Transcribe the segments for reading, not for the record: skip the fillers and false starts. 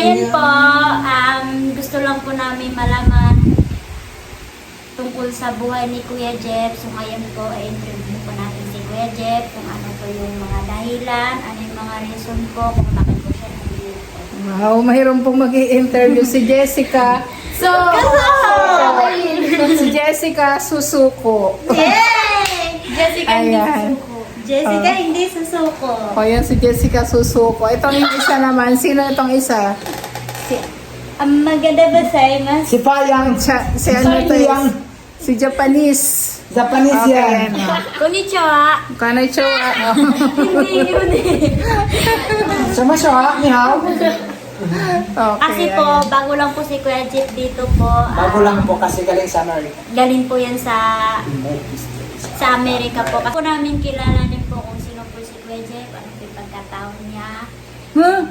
ngayon po, gusto lang po namin malaman tungkol sa buhay ni Kuya Jeff. So ngayon po, interview po natin si Kuya Jeff kung ano po yung mga dahilan, ano yung mga reason po kung bakit po siya nandito. Wow, mahirap pong mag-i-interview si Jessica. So, Si Jessica Susuko. yay! Jessica hindi Ayan. susuko. Jessica hindi susuko. O yan si Jessica Susuko. Itong isa naman, sino itong isa? Ang maganda ba sa mas? Si Payang. Si ano to Yang. Si Japanese. Japanese yan. Okay, ano. Konnichiwa. Konnichiwa. Hindi yun eh. Sama siya, ni Hao. Okay, Kasi po, ayan. bago lang po si Kuya Jeff dito po. Bago lang po kasi galing sa Amerika. Galing po yan sa Amerika po. Kasi po namin kilala din po kung sino po si Kuya Jeff, ano po yung pagkataon niya. Huh?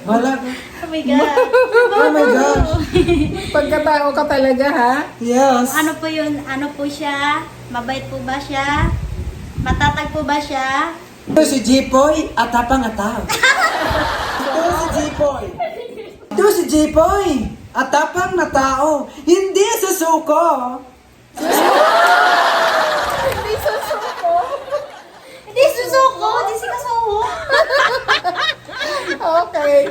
Wala. Oh my God! Oh my gosh. Pagkatao ka talaga, ha? Yes. Ano po yun? Ano po siya? Mabait po ba siya? Matatag po ba siya? Ito si Jipoy at tapang ataw. Ito si Jipoy. Ito si Jipoy at tapang na tao. Hindi susuko. Hindi susuko. Hindi susuko! Hindi si kasuho! Okay.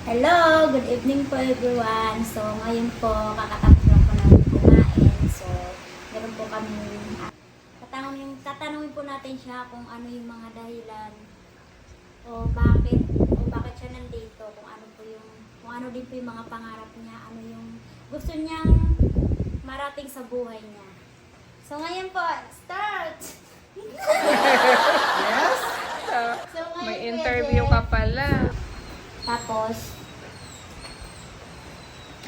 Hello! Good evening po everyone. So ngayon po, kakatapos lang po namin kumain. So, meron po kami tatanungin po natin siya kung ano yung mga dahilan o bakit siya nandito, kung ano din po yung mga pangarap niya, ano yung gusto niyang marating sa buhay niya. So ngayon po, start! Yes? So, ngayon, May Kuya interview Jeff. ka pala. Tapos,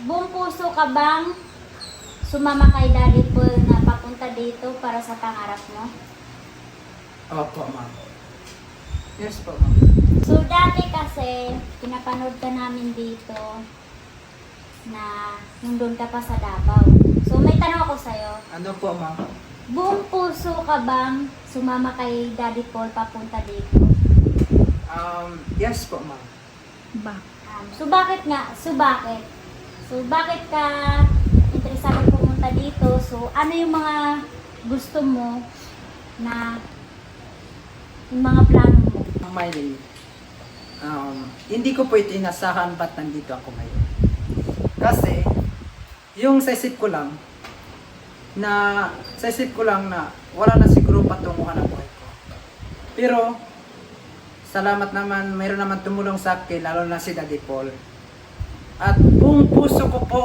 buong puso ka bang sumama kay Daddy Paul na papunta dito para sa pangarap mo? Opo, ma'am. Yes po, ma'am. So, dati kasi, pinapanood ka namin dito na nung doon ka pa sa Davao. So, may tanong ako sa'yo. Ano po, ma'am? Buong puso ka bang sumama kay Daddy Paul papunta dito? Yes po, ma'am. So, bakit nga? So, bakit? So, bakit ka interesado pumunta dito? So, ano yung mga gusto mo na yung mga plano mo? Miley, hindi ko po ito inasahan ba't nandito ako ngayon. Kasi, yung sa isip ko lang na wala na siguro patunguhan ang buhay ko. Pero, salamat naman, mayroon naman tumulong sa akin, lalo na si Daddy Paul. At buong puso ko po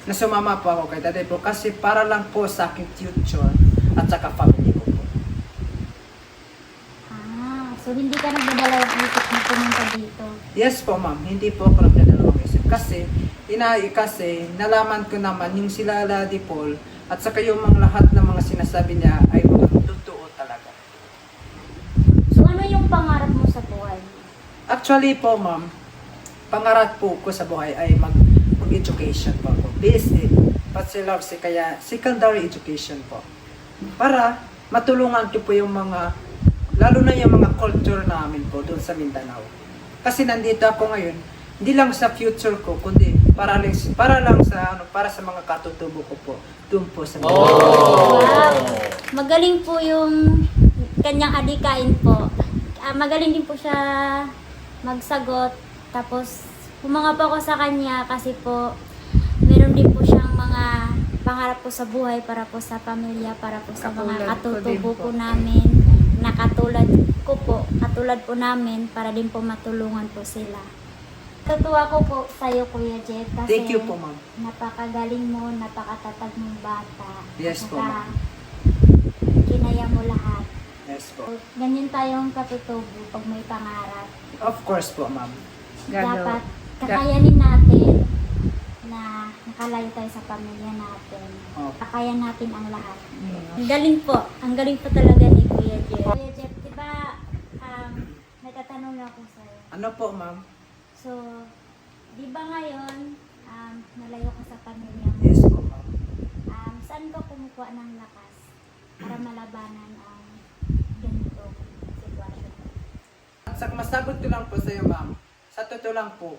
na sumama po ako kay Daddy Paul kasi para lang po sa aking future at saka family ko po. So hindi ka nagdadalawang isip na pumunta dito. Yes po, ma'am. Hindi po ako nagdadalawang isip. Kasi nalaman ko naman yung sila Daddy Paul at saka yung mga lahat ng mga sinasabi niya ay mga totoo talaga. So ano yung pangarap mo sa buhay? Actually po, ma'am, pangarap po ko sa buhay ay mag-education po ako. BSc, Bachelor of kaya secondary education po. Para matulungan ko po yung mga, lalo na yung mga culture namin po doon sa Mindanao. Kasi nandito ako ngayon, hindi lang sa future ko, kundi para lang sa mga katutubo ko po doon po sa Mindanao. Wow! Magaling po yung kanyang adikain po. Magaling din po siya magsagot. Tapos, humanga po ako sa kanya kasi po meron din po siyang mga pangarap po sa buhay para po sa pamilya, para po sa mga Katulad ko din katutubo po. po namin na katulad po namin para din po matulungan po sila. Natuwa ko po sa'yo, Kuya Jeff, kasi Thank you po, ma'am. napakagaling mo, napakatatag mong bata. Yes po, Saka, ma'am. kinaya mo lahat. Yes po. Ganyan tayong katutubo pag may pangarap. Of course po, ma'am. Dapat kakayanin natin na nakalayo tayo sa pamilya natin. Opo. Kakayan natin ang lahat. Ang galing po. Ang galing po talaga ni Kuya Jeff. Kuya Jeff, di ba, nagtatanong lang ako sa'yo. Ano po, ma'am? So, di ba ngayon, nalayo ka sa pamilya mo? Yes po, ma'am. Sa saan ka kumukuha ng lakas para malabanan ang ganito sitwasyon? At sa masagot ko lang po sa iyo, ma'am. Sa totoo lang po,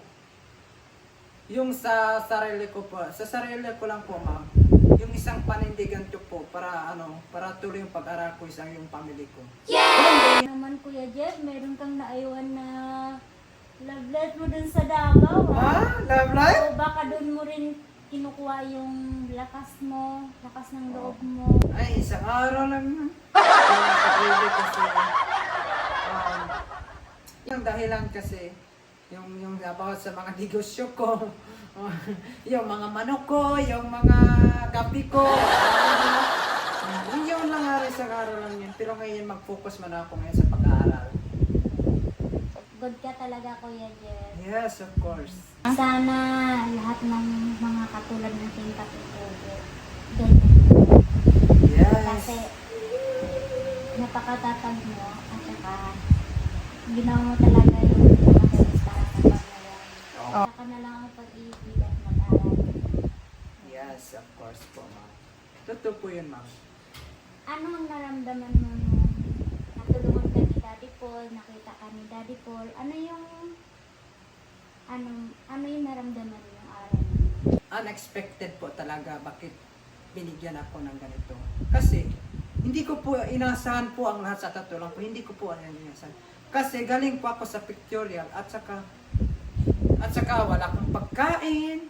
yung sa sarili ko po, sa sarili ko lang po, ma'am, yung isang panindigan ko po para para tuloy yung pag-aral ko sa yung family ko. Naman Kuya Jeff, meron kang naiwan na love letter mo dun sa Davao. Love life? O baka dun mo rin kinukuha yung lakas mo, lakas ng loob mo. Ay, isang araw lang yun. Yung sarili kasi, yung dahilan kasi, yung about sa mga negosyo ko, yung mga manok ko, yung mga kape ko, yun lang nga rin sa araw lang yun. Pero ngayon mag-focus man ako ngayon sa pag-aaral. Good ka talaga Kuya Jeff. Yes, of course. Sana lahat ng mga katulad nating katutubo, ganyan. Kasi Yes. napakatatag mo at saka ginawa mo talaga yung pinakasis para sa pamilya. Saka na lang ang pag-ibig at mag-aral. Yes, of course po, ma'am. Totoo po yun, ma'am. Ano ang naramdaman mo nung natulungan ka ni Daddy Paul, nakita ka ni Daddy Paul? Ano yung naramdaman mo yung araw mo? Unexpected po talaga bakit binigyan ako ng ganito. Kasi hindi ko po inasahan po ang lahat sa totoo lang po. Hindi ko po inasahan. Kasi galing po ako sa pictorial at saka wala akong pagkain.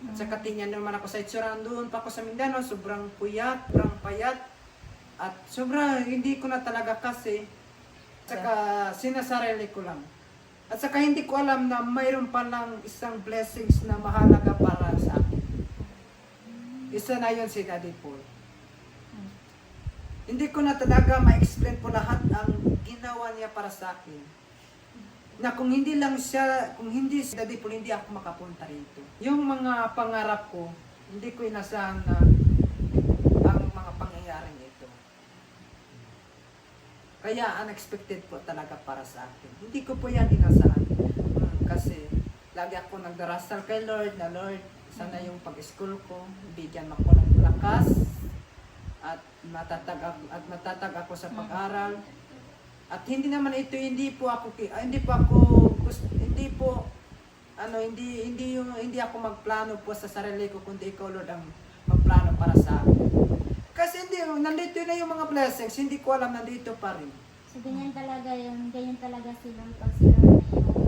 At saka tingnan naman ako sa itsura doon pa ako sa Mindanao. Sobrang puyat, sobrang payat. At sobrang hindi ko na talaga kasi. At saka sinasarili ko lang. At saka hindi ko alam na mayroon palang isang blessings na mahalaga para sa akin. Isa na yun si Daddy Paul. Hindi ko na talaga ma-explain po lahat ang ginawa niya para sa akin. Na kung hindi si Daddy Paul, hindi ako makapunta rito. Yung mga pangarap ko, hindi ko inasahan na ang mga pangyayaring ito. Kaya unexpected po talaga para sa akin. Hindi ko po yan inasahan. Kasi lagi ako nagdarasal kay Lord na Lord, sana yung pag-school ko, bigyan ako ng lakas at matatag ako sa pag-aral. At hindi ako magplano po sa sarili ko kundi ikaw Lord ang magplano para sa akin. Kasi nandito na yung mga blessings, hindi ko alam nandito pa rin. So ganyan talaga si Lord pag si Lord na yung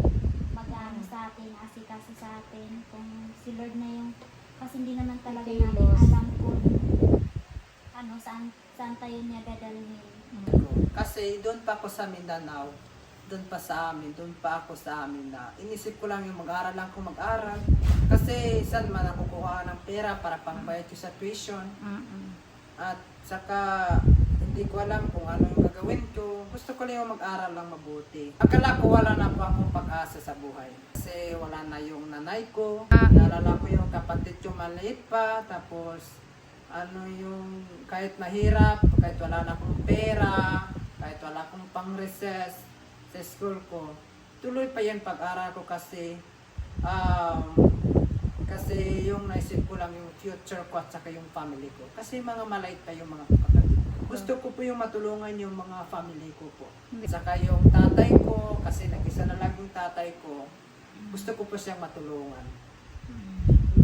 mag-aano sa atin, asikaso sa atin. Kung si Lord na yung, kasi hindi naman talaga natin alam kung saan tayo niya dadalhin. Kasi doon pa ako sa Mindanao, doon pa ako sa amin na inisip ko lang yung mag-aral lang kung mag-aral. Kasi saan man ako kukuha ng pera para pangbayad ko sa tuition. At saka hindi ko alam kung ano yung gagawin ko. Gusto ko lang yung mag-aral lang mabuti. Akala ko wala na po akong pag-asa sa buhay. Kasi wala na yung nanay ko. Naalala ko yung kapatid ko maliit pa. Tapos yung kahit mahirap, kahit wala na akong pera, kahit wala akong pang-recess sa school ko, tuloy pa yan pag-aral ko kasi yung naisip ko lang yung future ko at saka yung family ko. Kasi mga maliit pa yung mga kapatid. Gusto ko po yung matulungan yung mga family ko po. Saka yung tatay ko, kasi nag-isa na lang yung tatay ko, gusto ko po siyang matulungan.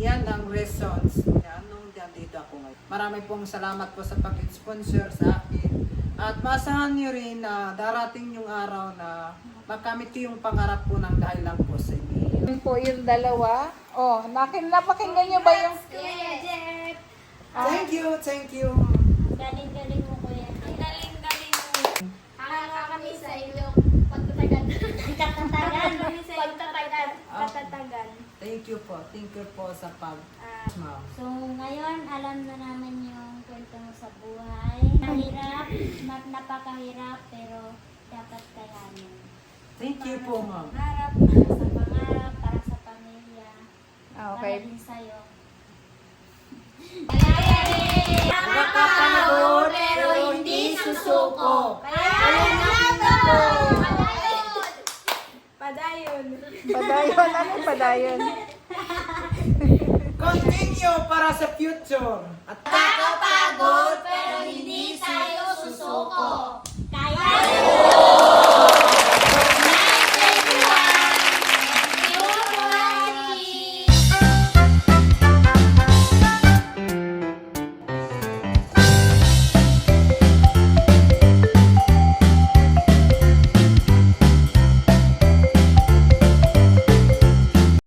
Yan ang reasons na nung dito ako ngayon. Marami pong salamat po sa pag-sponsor sa akin. At maasahan niyo rin na darating yung araw na makamit ko yung pangarap ko ng dahil lang po sa inyo. Yun po yung dalawa. Oh, napakinggan niyo ba yung... Kuya Jeff! Thank you. Galing mo Kuya Jeff. Ang galing-galing mo. Hanga kami sa iyong pagtatagan. Pagtatagan. Thank you po sa ma'am. So ngayon, alam na naman yung kwento mo sa buhay. Mahirap, napakahirap, pero dapat kayanin. Thank you po, ma'am. Para sa pamilya, para din sa'yo. Nakakapagod, pero hindi susuko. Padayon. Ano yung padayon? Continue! inyo para sa future. At Kakapagod